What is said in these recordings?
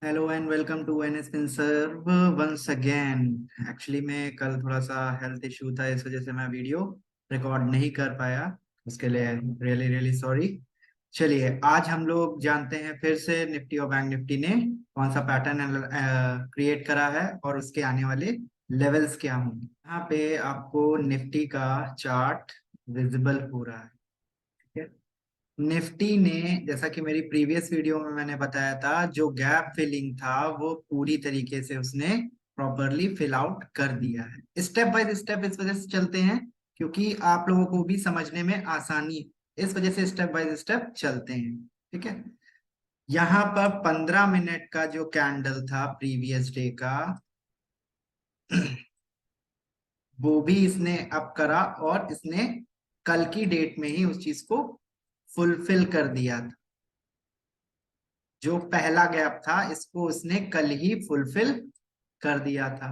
Hello and welcome to N serve once again. Actually मैं कल थोड़ा सा हेल्थ इशू था, इस वजह से मैं वीडियो रिकॉर्ड नहीं कर पाया। उसके लिए रियली रियली सॉरी। चलिए, आज हम लोग जानते हैं फिर से निफ्टी और बैंक निफ्टी ने कौन सा पैटर्न क्रिएट करा है और उसके आने वाले लेवल्स क्या होंगे। यहाँ पे आपको निफ्टी का चार्ट विजिबल हो रहा है। ठीक है। निफ्टी ने, जैसा कि मेरी प्रीवियस वीडियो में मैंने बताया था, जो गैप फिलिंग था वो पूरी तरीके से उसने प्रॉपरली फिल आउट कर दिया है। स्टेप बाय स्टेप इस वजह से चलते हैं क्योंकि आप लोगों को भी समझने में आसानी, इस वजह से स्टेप बाय स्टेप चलते हैं। ठीक है। यहाँ पर 15 मिनट का जो कैंडल था प्रीवियस डे का वो भी इसने अब करा और इसने कल की डेट में ही उस चीज को फुलफिल कर दिया था। जो पहला गैप था इसको उसने कल ही फुलफिल कर दिया था।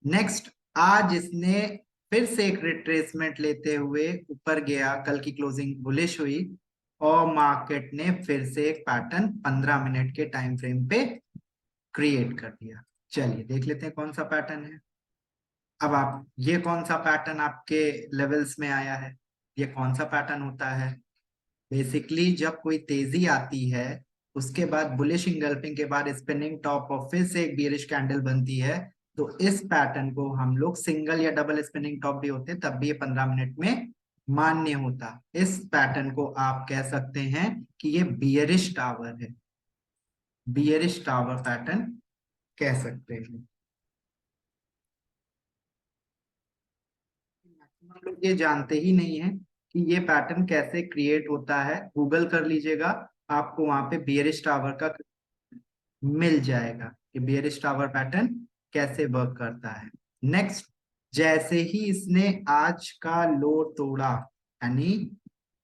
नेक्स्ट, आज इसने फिर से एक रिट्रेसमेंट लेते हुए ऊपर गया, कल की क्लोजिंग बुलिश हुई और मार्केट ने फिर से एक पैटर्न 15 मिनट के टाइम फ्रेम पे क्रिएट कर दिया। चलिए देख लेते हैं कौन सा पैटर्न है। अब आप, ये कौन सा पैटर्न आपके लेवल्स में आया है? ये कौन सा पैटर्न होता है? बेसिकली जब कोई तेजी आती है उसके बाद बुलिश इंगल्फिंग के बाद स्पिनिंग टॉप और फिर से एक बियरिश कैंडल बनती है, तो इस पैटर्न को हम लोग सिंगल या डबल स्पिनिंग टॉप भी होते तब भी ये 15 मिनट में मान्य होता। इस पैटर्न को आप कह सकते हैं कि ये बियरिश टावर है, बियरिश टावर पैटर्न कह सकते हैं। हम लोग ये जानते ही नहीं है कि ये पैटर्न कैसे क्रिएट होता है। गूगल कर लीजिएगा, आपको वहां पे बियरिश टावर का मिल जाएगा कि बियरिश टावर पैटर्न कैसे वर्क करता है। नेक्स्ट, जैसे ही इसने आज का लो तोड़ा, यानी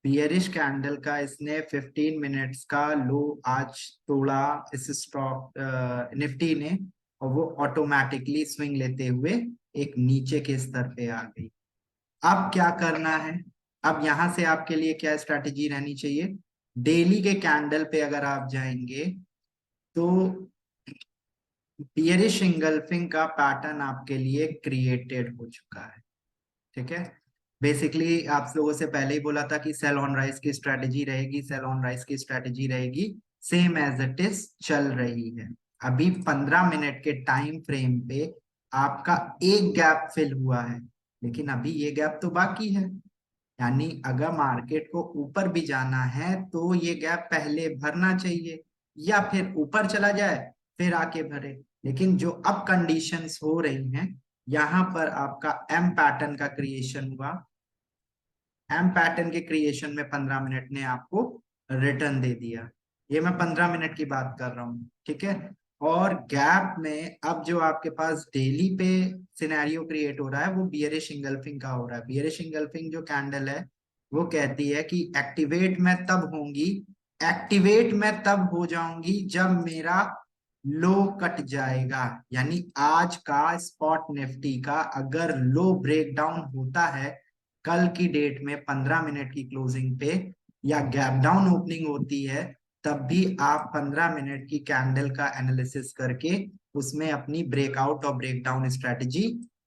बियरिश कैंडल का इसने 15 मिनट्स का लो आज तोड़ा इस स्टॉक निफ्टी ने, और वो ऑटोमेटिकली स्विंग लेते हुए एक नीचे के स्तर पे आ गई। अब क्या करना है? अब यहां से आपके लिए क्या स्ट्रैटेजी रहनी चाहिए? डेली के कैंडल पे अगर आप जाएंगे तो बियरिश इंगल्फिंग का पैटर्न आपके लिए क्रिएटेड हो चुका है। ठीक है। बेसिकली आप लोगों से पहले ही बोला था कि सेल ऑन राइज की स्ट्रेटेजी रहेगी, सेल ऑन राइज की स्ट्रेटेजी रहेगी, सेम एज इट इज चल रही है। अभी 15 मिनट के टाइम फ्रेम पे आपका एक गैप फिल हुआ है, लेकिन अभी ये गैप तो बाकी है। यानी अगर मार्केट को ऊपर भी जाना है तो ये गैप पहले भरना चाहिए, या फिर ऊपर चला जाए फिर आके भरे। लेकिन जो अब कंडीशंस हो रही हैं, यहाँ पर आपका एम पैटर्न का क्रिएशन हुआ। एम पैटर्न के क्रिएशन में 15 मिनट ने आपको रिटर्न दे दिया। ये मैं 15 मिनट की बात कर रहा हूँ। ठीक है। और गैप में अब जो आपके पास डेली पे सिनेरियो क्रिएट हो रहा है वो बियरिश इंगल्फिंग का हो रहा है। बियरिश इंगल्फिंग जो कैंडल है वो कहती है कि एक्टिवेट मैं तब होंगी, एक्टिवेट मैं तब हो जाऊंगी जब मेरा लो कट जाएगा। यानी आज का स्पॉट निफ्टी का अगर लो ब्रेकडाउन होता है कल की डेट में 15 मिनट की क्लोजिंग पे, या गैप डाउन ओपनिंग होती है, तब भी आप 15 मिनट की कैंडल का एनालिसिस करके उसमें अपनी ब्रेकआउट और ब्रेकडाउन स्ट्रेटेजी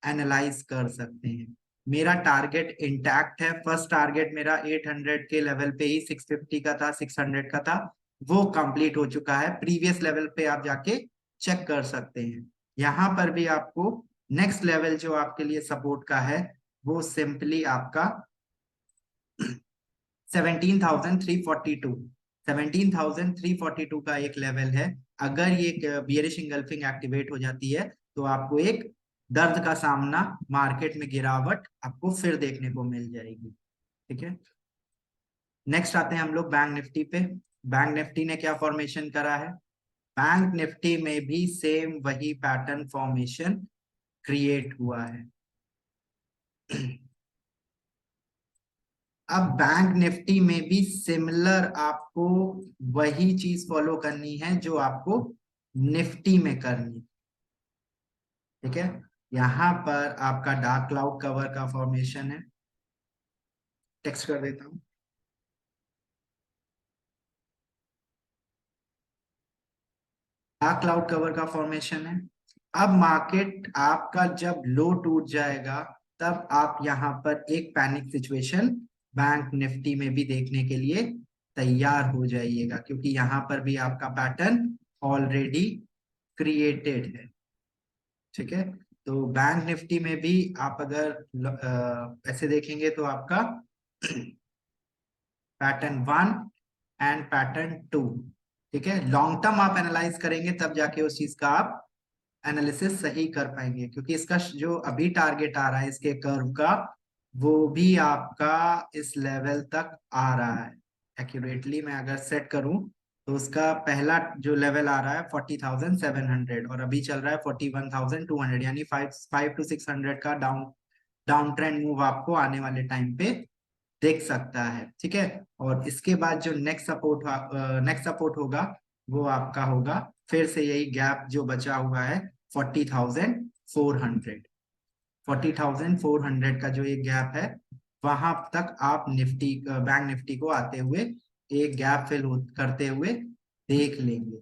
एनालाइज कर सकते हैं। मेरा टारगेट इंटैक्ट है। फर्स्ट टारगेट मेरा 800 के लेवल पे ही 650 का था, 600 का था, वो कंप्लीट हो चुका है। प्रीवियस लेवल पे आप जाके चेक कर सकते हैं। यहाँ पर भी आपको नेक्स्ट लेवल जो आपके लिए सपोर्ट का है वो सिंपली आपका 17,342, 17,342 का एक लेवल है। अगर ये बियरिश इंगल्फिंग एक्टिवेट हो जाती है तो आपको एक दर्द का सामना, मार्केट में गिरावट आपको फिर देखने को मिल जाएगी। ठीक है। नेक्स्ट आते हैं हम लोग बैंक निफ्टी पे। बैंक निफ्टी ने क्या फॉर्मेशन करा है? बैंक निफ्टी में भी सेम वही पैटर्न फॉर्मेशन क्रिएट हुआ है। अब बैंक निफ्टी में भी सिमिलर आपको वही चीज फॉलो करनी है जो आपको निफ्टी में करनी। ठीक है। यहां पर आपका डार्क क्लाउड कवर का फॉर्मेशन है। टेक्स्ट कर देता हूं। क्लाउड कवर का फॉर्मेशन है। अब मार्केट आपका जब लो टूट जाएगा तब आप यहाँ पर एक पैनिक सिचुएशन बैंक निफ्टी में भी देखने के लिए तैयार हो जाइएगा, क्योंकि यहाँ पर भी आपका पैटर्न ऑलरेडी क्रिएटेड है। ठीक है, तो बैंक निफ्टी में भी आप अगर ऐसे देखेंगे तो आपका पैटर्न 1 एंड पैटर्न 2, ठीक है, लॉन्ग टर्म आप एनालाइज करेंगे तब जाके उस चीज का आप एनालिसिस सही कर पाएंगे, क्योंकि इसका जो अभी टारगेट आ रहा है इसके कर्व का, वो भी आपका इस लेवल तक आ रहा है। एक्यूरेटली मैं अगर सेट करूं तो उसका पहला जो लेवल आ रहा है 40,700 और अभी चल रहा है 41,200, यानी 5 to 600 का डाउन ट्रेंड मूव आपको आने वाले टाइम पे देख सकता है। ठीक है, और इसके बाद जो नेक्स्ट सपोर्ट होगा वो आपका होगा फिर से यही गैप जो बचा हुआ है 40,400। 40,400 का जो एक गैप है वहां तक आप निफ्टी बैंक निफ्टी को आते हुए एक गैप फिल करते हुए देख लेंगे।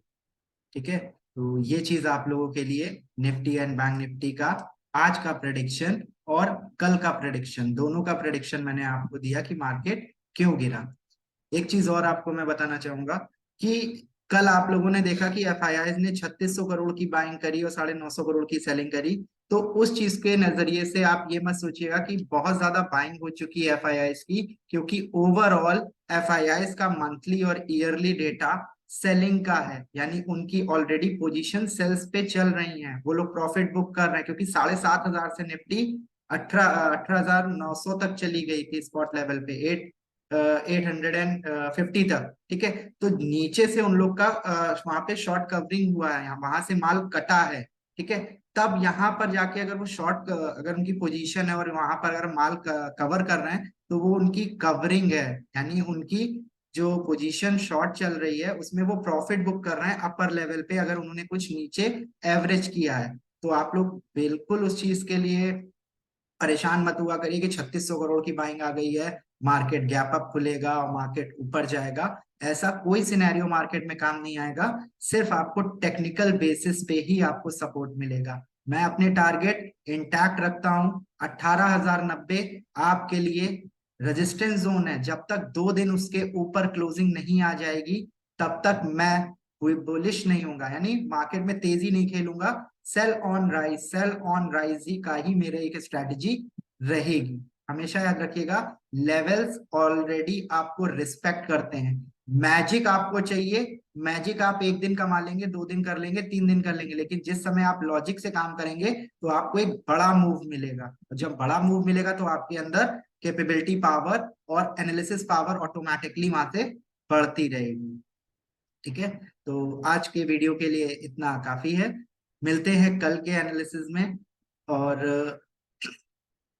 ठीक है, तो ये चीज आप लोगों के लिए निफ्टी एंड बैंक निफ्टी का आज का प्रेडिक्शन और कल का प्रेडिक्शन, दोनों का प्रेडिक्शन मैंने आपको दिया कि मार्केट क्यों गिरा। एक चीज और आपको मैं बताना चाहूंगा कि कल आप लोगों ने देखा कि एफआईआई ने 3600 करोड़ की बाइंग करी और 950 करोड़ की सेलिंग करी। तो उस चीज के नजरिए से आप ये मत सोचिएगा कि बहुत ज्यादा बाइंग हो चुकी है एफआईआई की, क्योंकि ओवरऑल एफआईआई का मंथली और ईयरली डेटा सेलिंग का है, यानी उनकी ऑलरेडी पोजीशन सेल्स पे चल रही हैं, वो लोग प्रॉफिट बुक कर रहे हैं, क्योंकि 7,500 से निफ्टी 18,900 तक चली गई थी स्पॉट लेवल पे, 850 तक। ठीक है, तो नीचे से उन लोग का वहां पे शॉर्ट कवरिंग हुआ है, वहां से माल कटा है। ठीक है, तब यहाँ पर जाके अगर वो शॉर्ट, अगर उनकी पोजीशन है और वहां पर अगर माल कवर कर रहे हैं तो वो उनकी कवरिंग है, यानी उनकी जो पोजीशन शॉर्ट चल रही है उसमें वो प्रॉफिट बुक कर रहे हैं अपर लेवल पे, अगर उन्होंने कुछ नीचे एवरेज किया है। तो आप लोग बिल्कुल उस चीज के लिए परेशान मत हुआ करिए कि 3600 करोड़ की बाइंग आ गई है, मार्केट गैप अप खुलेगा और मार्केट ऊपर जाएगा। ऐसा कोई सिनेरियो मार्केट में काम नहीं आएगा, सिर्फ आपको टेक्निकल बेसिस पे ही आपको सपोर्ट मिलेगा। मैं अपने टारगेट इंटैक्ट रखता हूं, 18,090 आपके लिए रेजिस्टेंस जोन है। जब तक 2 दिन उसके ऊपर क्लोजिंग नहीं आ जाएगी तब तक मैं कोई बुलिश नहीं होगा, यानी मार्केट में तेजी नहीं खेलूंगा। सेल ऑन राइज ही का ही मेरे एक स्ट्रेटजी रहेगी। हमेशा याद रखिएगा, लेवल्स ऑलरेडी आपको रिस्पेक्ट करते हैं। मैजिक आपको चाहिए, मैजिक आप 1 दिन कमा लेंगे, 2 दिन कर लेंगे, 3 दिन कर लेंगे, लेकिन जिस समय आप लॉजिक से काम करेंगे तो आपको एक बड़ा मूव मिलेगा, और जब बड़ा मूव मिलेगा तो आपके अंदर कैपेबिलिटी पावर और एनालिसिस पावर ऑटोमेटिकली वहां से बढ़ती रहेगी। ठीक है, तो आज के वीडियो के लिए इतना काफी है, मिलते हैं कल के एनालिसिस में। और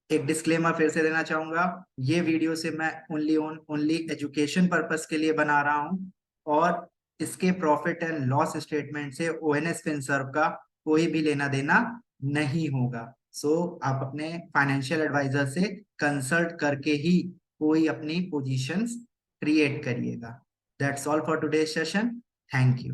एक डिस्क्लेमर फिर से देना चाहूंगा, ये वीडियो से मैं ओनली एजुकेशन पर्पस के लिए बना रहा हूं, और इसके प्रॉफिट एंड लॉस स्टेटमेंट से ओएनएस फिनसर्व का कोई भी लेना देना नहीं होगा। सो आप अपने फाइनेंशियल एडवाइजर से कंसल्ट करके ही कोई अपनी पोजीशंस क्रिएट करिएगा। That's all for today session. Thank you.